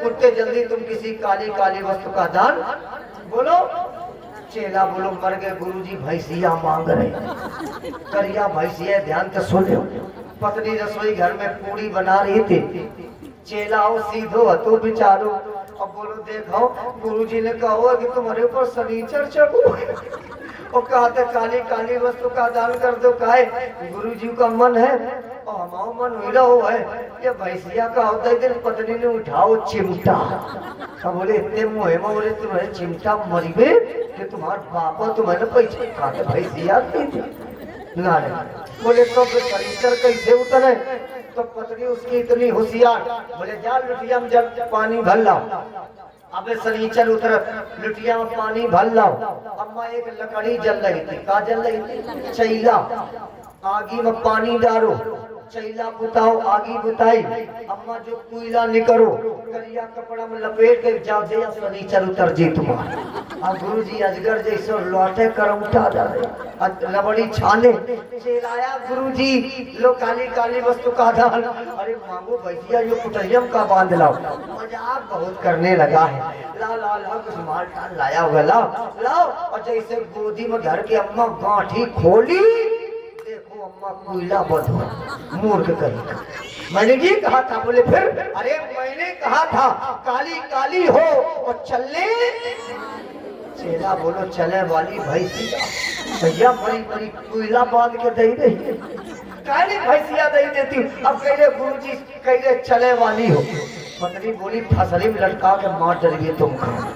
कुत्ते जल्दी तुम किसी काली काली वस्तु का दान बोलो। चेला बोलो मर गए गुरुजी, भैंसिया मांग रहे। करिया भैंसिया ध्यान से सुन लो। पत्नी रसोई घर में पूरी बना रही थी। चेला हो सीधो हतो बिचारो। अब बोलो देखो गुरुजी ने कहो कि तुम्हारे ऊपर शनिचर चढ़ो और कहते काली काली वस्तु का दान कर दो। काहे गुरुजी का मन है और हमारा मन हुआ हो है। ये भैंसिया का होता है। पत्नी ने उठाओ चिमटा। अब बोले इतने मुहे में बोले तुम्हारे चिमटा मरीबे कि तुम्हारा बापा तुम्हारे पैसे खाते भैंसिया थी ना रे। बोले तो शनिचर कैसे उतरे? तो पत्नी उसकी इतनी होशियार, बोले जा लुटिया में जल पानी भर लाओ। अबे शनिचर उतर लुटिया में पानी भर लाओ। अम्मा एक लकड़ी जल रही थी। का जल रही थी? चैला। आगी में पानी डालो, चैला बुताओ, आगी बुताई। अम्मा जो कोयला निकरो, करिया कपड़ा में लपेट के जाओ जया शनिचर उतर जी तुम्हारा। अब गुरुजी अजगर जैसे लौटे कर उठा डाले लबड़ी छाने। चेलाया गुरुजी लो काली काली वस्तु का दान। अरे मांगो भैया यो कुटरियम का बांध लाओ। मजाक बहुत करने लगा है। ला ला ला कुछ माल टाल लाया होगा, लाओ लाओ। और जैसे गोदी में धर के अम्मा गांठी खोली, देखो अम्मा कोयला बंद मूर्ख करेगा। मैंने ये कहा था। बोले फिर? अरे मैंने कहा था काली काली हो और चलने। चेला बोलो चले वाली भैंसिया भैया बड़ी बड़ी कोयला बांध के दे रही। काली भैंसिया दे देती। अब कह रहे गुरुजी कह रहे चले वाली हो। पत्नी बोली फसली में लटका के मार डरिए तुम खाओ।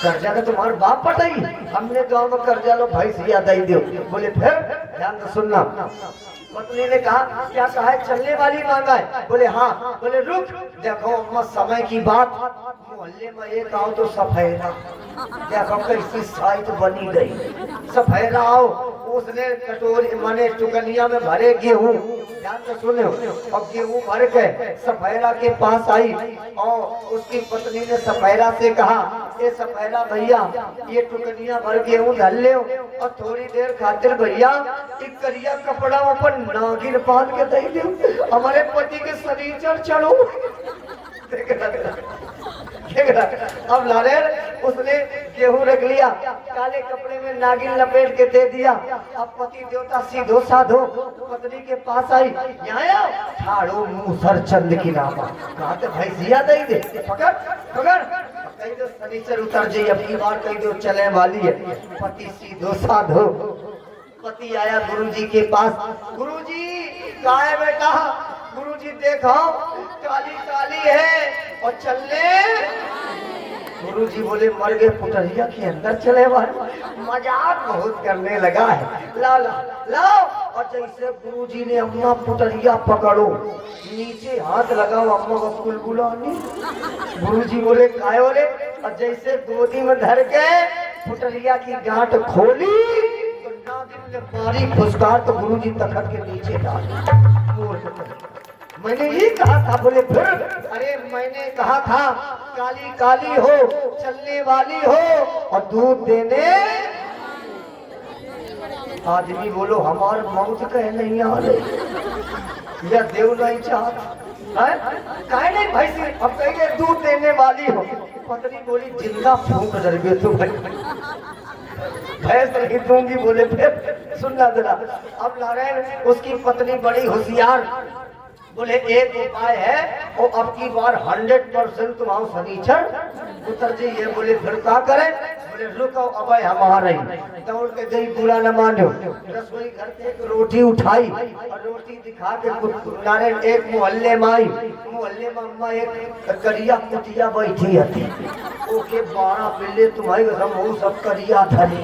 कर्जा का तुम्हारा बाप पटाई। हमने गांव में कर्जा लो भैंसिया दे दो। बोले फिर? ध्यान से सुनना। पत्नी ने कहा क्या कहा है? चलने वाली मांगा है। बोले हाँ। बोले रुक देखो अम्मा समय की बात। मोहल्ले में एक आओ तो सफेरा, देखो कैसी साइट बनी गई। सफेरा आओ, उसने कटोरी माने टुकनिया में भरे गेहूं। ध्यान से सुनो। और गेहूं भर के सफेरा के पास आई और उसकी पत्नी ने सफेरा से कहा ये सफेरा भैया ये टुकनिया भर गेहूं धर ले और थोड़ी देर खातिर भैया एक करिया कपड़ा ऊपर नागिन बांध के दे दो। हमारे पति के शनिचर चढ़ो। अब लाले उसने गेहूं रख लिया, काले कपड़े में नागिन लपेट के दे दिया। अब पति देवता सीधो साधो पत्नी के पास आई। यहाँ ठाड़ो मूसर चंद की नामा कहा तो भैंसिया दे दे। पकड़ पकड़ कही दो शनिचर उतर जाइए। अब की बार कही दो चले वाली है। पति सीधो साधो। पति आया गुरुजी के पास। गुरुजी कहा है बेटा? गुरुजी देखो काली काली है और चलने। गुरुजी बोले मर गए पुटरिया के अंदर चले वाले। मजाक बहुत करने लगा है। ला ला लाओ। और जैसे गुरुजी ने अम्मा पुटरिया पकड़ो, नीचे हाथ लगाओ अम्मा को बुलबुलानी। गुरुजी बोले काय बोले? और जैसे गोदी में धर के पुटरिया की गांठ खोली तो नागिन ने मारी फुसकार तो गुरुजी तखत के नीचे डाल। मैंने ये कहा था। बोले फिर? अरे मैंने कहा था काली काली हो चलने वाली हो और दूध देने। आदमी बोलो हमार मौत कह नहीं आ रही या देव नहीं चाहता कहे नहीं भैंसी। अब कहेंगे दूध देने वाली हो। पत्नी बोली जिंदा फूंक डरबे तो भैंस नहीं दूंगी। बोले फिर? सुनना जरा। अब नारायण उसकी पत्नी बड़ी होशियार। बोले एक उपाय है और अब की बार 100% तुम्हारा शनिचर उतर जाइए। बोले फिर क्या करें? बोले रुको अब हमारा ही। दौड़ के गई बुरा न मानो। रसोई घर से एक रोटी उठाई और रोटी दिखा के नारायण एक मोहल्ले में आई। मोहल्ले में अम्मा एक करिया कुटिया बैठी थी। ओके 12 पिल्ले तुम्हारी हम सब करिया धरे।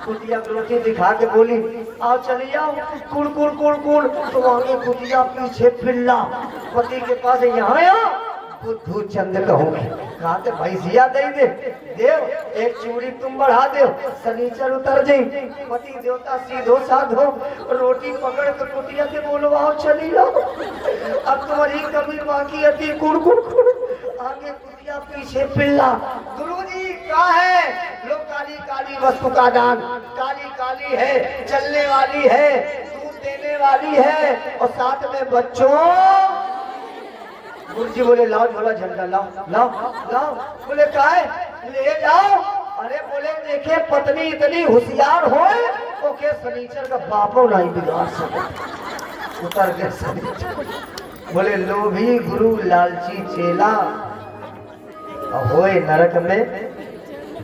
कुटिया रोटी दिखा के बोली आओ चली आओ कुड़ कुड़ कुड़ कुड़। तो आगे कुटिया पीछे पिल्ला। पति के पास यहाँ आओ बुद्धू चंद कहूँगी। कहा तो भैंसिया दे दे देव एक चूड़ी तुम बढ़ा दो शनिचर उतर जाई। पति देवता सीधो साधो रोटी पकड़ के कुटिया के बोलो आओ चली जाओ। अब तुम्हारी कमी बाकी है कुड़ कुड़ कुड़। आगे कुटिया पीछे पिल्ला। गुरुजी क्या है? लो काली काली वस्तु का दान। काली काली है चलने वाली है दूध देने वाली है और साथ में बच्चों गुरु जी बोले लाओ झोला झंडा लाओ लाओ लाओ। बोले का है? ले जाओ। अरे बोले देखे पत्नी इतनी होशियार हो ओके सनीचर का बापो नहीं बिगाड़ सके। उतर के सनीचर बोले लोभी गुरु लालची चेला होए नरक में।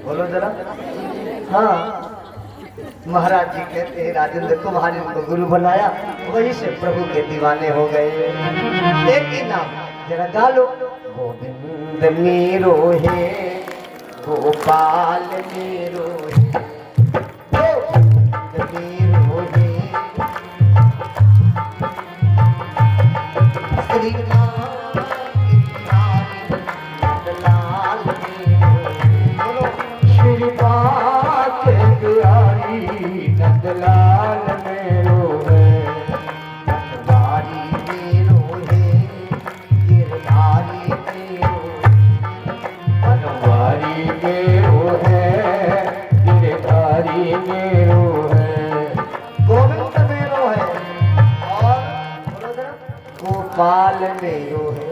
बोलो जरा। हाँ महाराज जी कहते हैं राजेंद्र कुमार को गुरु बनाया, वहीं से प्रभु के दीवाने हो गए। एक ही नाम जरा गालो। गोविंद मेरो है गोपाल मेरो है, गोविंद मेरो है श्री लाल मेरो, श्री नंदलाल मेरो है, नंदवारी मेरो है, गिरधारी मेरो, बनवारी मेरो है, गिरधारी मेरो है, गोविंद मेरो है और गोपाल मेरो है।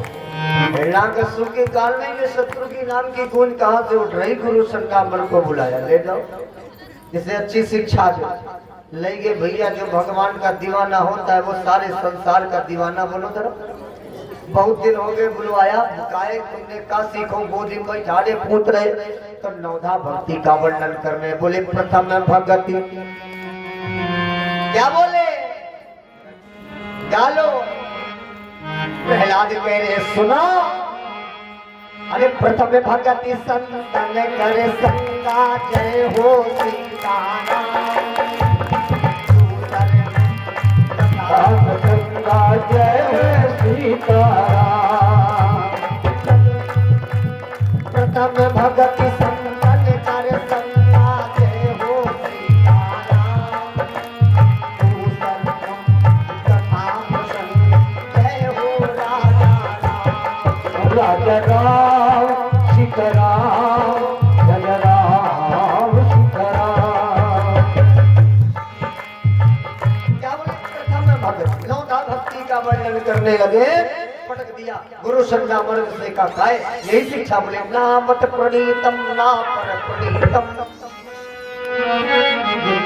हिरण्याकश्यप के काल में ये शत्रु की नाम की कौन कहाँ से उठ रही? गुरु संगमरमर को बुलाया, ले जाओ इसे अच्छी शिक्षा दो। ले गए भैया, जो भगवान का दीवाना होता है वो सारे संसार का दीवाना। बोलो जरा। बहुत दिन हो गए बुलवाया, काहे तुमने का सीखो? गोदी में बैठाड़े पूछ रहे तो नवधा भक्ति का वर्णन कर रहे। बोले प्रथम भगति, क्या बोले? गालो। प्रहलाद कह रहे सुनो। अरे प्रथम भगति संतन कर संगा, जय हो सीताराम। गंगा जय सीताराम। प्रथम भगति संतन कर संगा, जय हो सीताराम। कथा प्रसंग, जय हो राजा राम। राजा राम सीताराम, जय राम सीताराम। क्या बोले? प्रथम भगत नवधा भक्ति का वर्णन करने लगे, पटक दिया गुरु संगमरमर से का खाए। यही शिक्षा बोले नामत प्रणीतम ना पर प्रणीतम।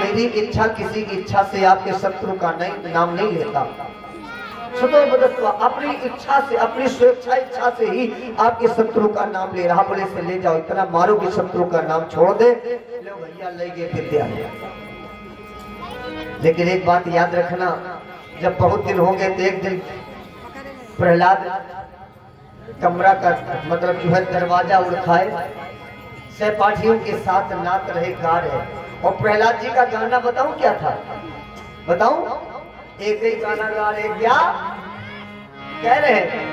मेरी इच्छा किसी की इच्छा से आपके शत्रु का नहीं नाम नहीं लेता। अपनी इच्छा से, अपनी स्वेच्छा इच्छा से ही आपके शत्रु का नाम ले रहा। बोले से ले जाओ, इतना मारो कि शत्रु का नाम छोड़ दे। लो भैया ले गए विद्यालय। लेकिन एक बात याद रखना, जब बहुत दिन हो गए तो एक दिन प्रहलाद कमरा का मतलब जो है दरवाजा उड़खाए, सहपाठियों के साथ नाच रहे, गा रहे। और प्रहलाद जी का गाना बताऊं क्या था? बताऊं? एक ही गाना गा रहे, क्या कह रहे हैं?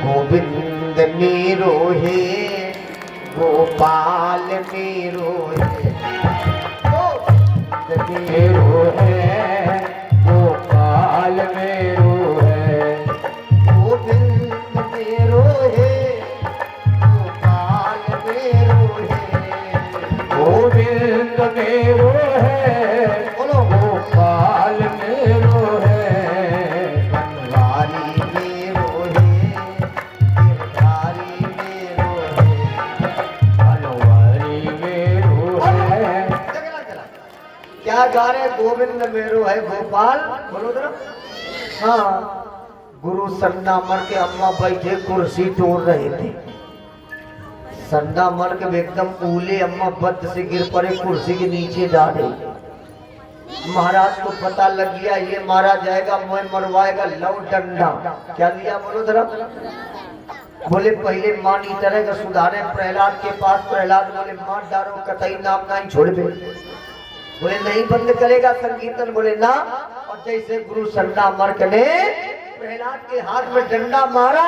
गोविंद मेरो है गोपाल मेरो है, गोविंद मेरो है गोपाल मेरो है, गोविंद मेरो है गोपाल मेरो है, गोविंद मेरो है गोपाल मेरो है, बनवारी मेरो है, गिरधारी मेरो है, बनवारी मेरो है। क्या गा रहे? गोविंद मेरो है गोपाल। बोलो जरा। हाँ, गुरु संगमरमर के अम्मा बैठे कुर्सी तोड़ रहे थे। संगमरमर के एकदम ऊले अम्मा बद से गिर पड़े, कुर्सी के नीचे डाले। महाराज को पता लग गया ये मारा जाएगा, मैं मरवाएगा, लव डंडा। क्या लिया? बोलो जरा। बोले पहले मां नहीं तरह सुधारे प्रहलाद के पास। प्रहलाद बोले मार डारो, कतई नाम नहीं छोड़ दे। बोले नहीं बंद करेगा संकीर्तन। बोले ना। और जैसे गुरु संगमरमर ने प्रहलाद के हाथ में डंडा मारा,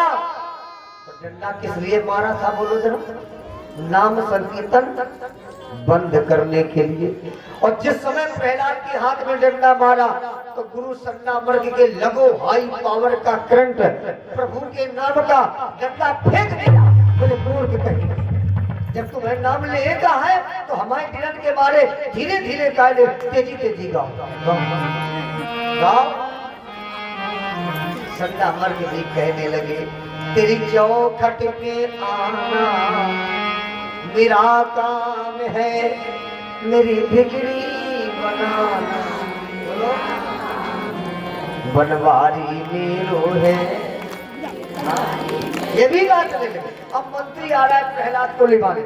तो डंडा किस लिए मारा था? बोलो जरा। नाम संकीर्तन बंद करने के लिए। और जिस समय प्रहलाद के हाथ में डंडा मारा तो गुरु संगमरमर के लगो हाई पावर का करंट प्रभु के नाम का डंडा फेंक दिया। बोले बोल के कहीं जब तुम्हें नाम लेगा है तो हमारे गिरन के बारे धीरे धीरे गाए, तेजी तेजी गाओ गाओ। संदा मर्ग भी कहने लगे तेरी चौखट पे आना मेरा काम है, मेरी बिगड़ी बनाना। बोलो बनवारी मेरो है। ये भी बात लगे। अब मंत्री आ रहा है प्रहलाद को लिवाने।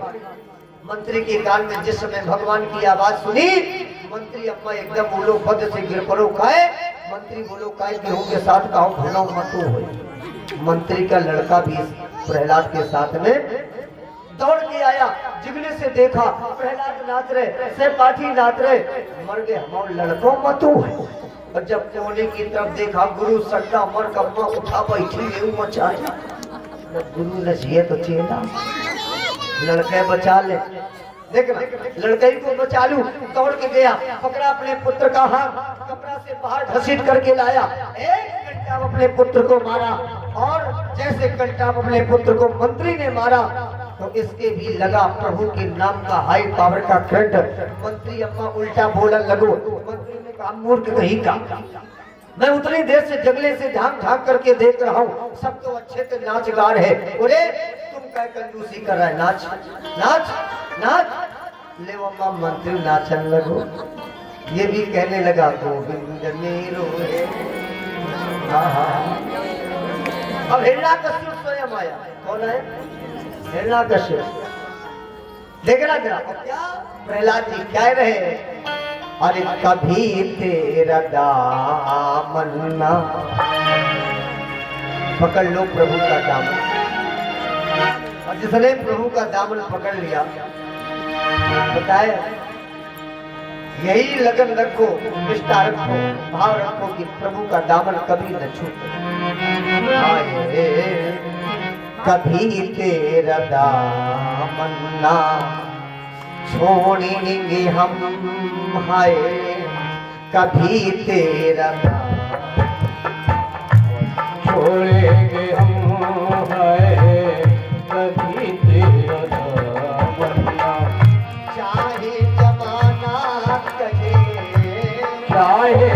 मंत्री के कान में जिस समय भगवान की आवाज सुनी, मंत्री अम्मा एकदम बोलो पद से गिर पड़ो खाए। मंत्री बोलो काय गेहूं के साथ कहो भलो मतू हो। मंत्री का लड़का भी प्रहलाद के साथ में दौड़ के आया, जिगने से देखा प्रहलाद नाच रहे, से पाठी नाच रहे, मर गए हमारे लड़कों मतू है। और जब कोने की तरफ देखा गुरु सट्टा मर कम्मा उठा बैठी गेहूं मचाया। गुरु नचिए तो चेला लड़के बचा ले, देखना लड़के को बचा लूं। दौड़ के गया, पकड़ा अपने पुत्र का हाथ, कपड़ा से बाहर घसीट करके लाया। एक कंटाप अपने पुत्र को मारा, और जैसे कंटाप अपने पुत्र को मंत्री ने मारा तो इसके भी लगा प्रभु के नाम का हाई पावर का करंट। मंत्री अम्मा उल्टा बोलने लगो। मंत्री ने कहा मूर्ख कहीं का, मैं उतनी देर से जंगले से झांक झांक करके देख रहा हूँ, सब तो अच्छे से नाच गा रहे। बोले तुम क्या कंजूसी कर रहा है, नाच नाच नाच। ले अम्मा मंत्री नाचन लगो। ये भी कहने लगा गोविंद मेरो है। अब हिरण्यकश्यप स्वयं आया। कौन है? हिरण्यकश्यप। देखना जरा क्या प्रहलाद जी कह रहे हैं, अरे कभी तेरा दामन ना पकड़ लो प्रभु का दामन। और जिसने प्रभु का दामन पकड़ लिया, बताए यही लगन रखो, निष्ठा रखो, भाव रखो कि प्रभु का दामन कभी न छूटे। कभी तेरा दामन ना छोड़ेंगे हम, हाय कभी तेरा छोड़ेंगे हम, हाय कभी तेरा दामन। चाहे जमाना कहे, चाहे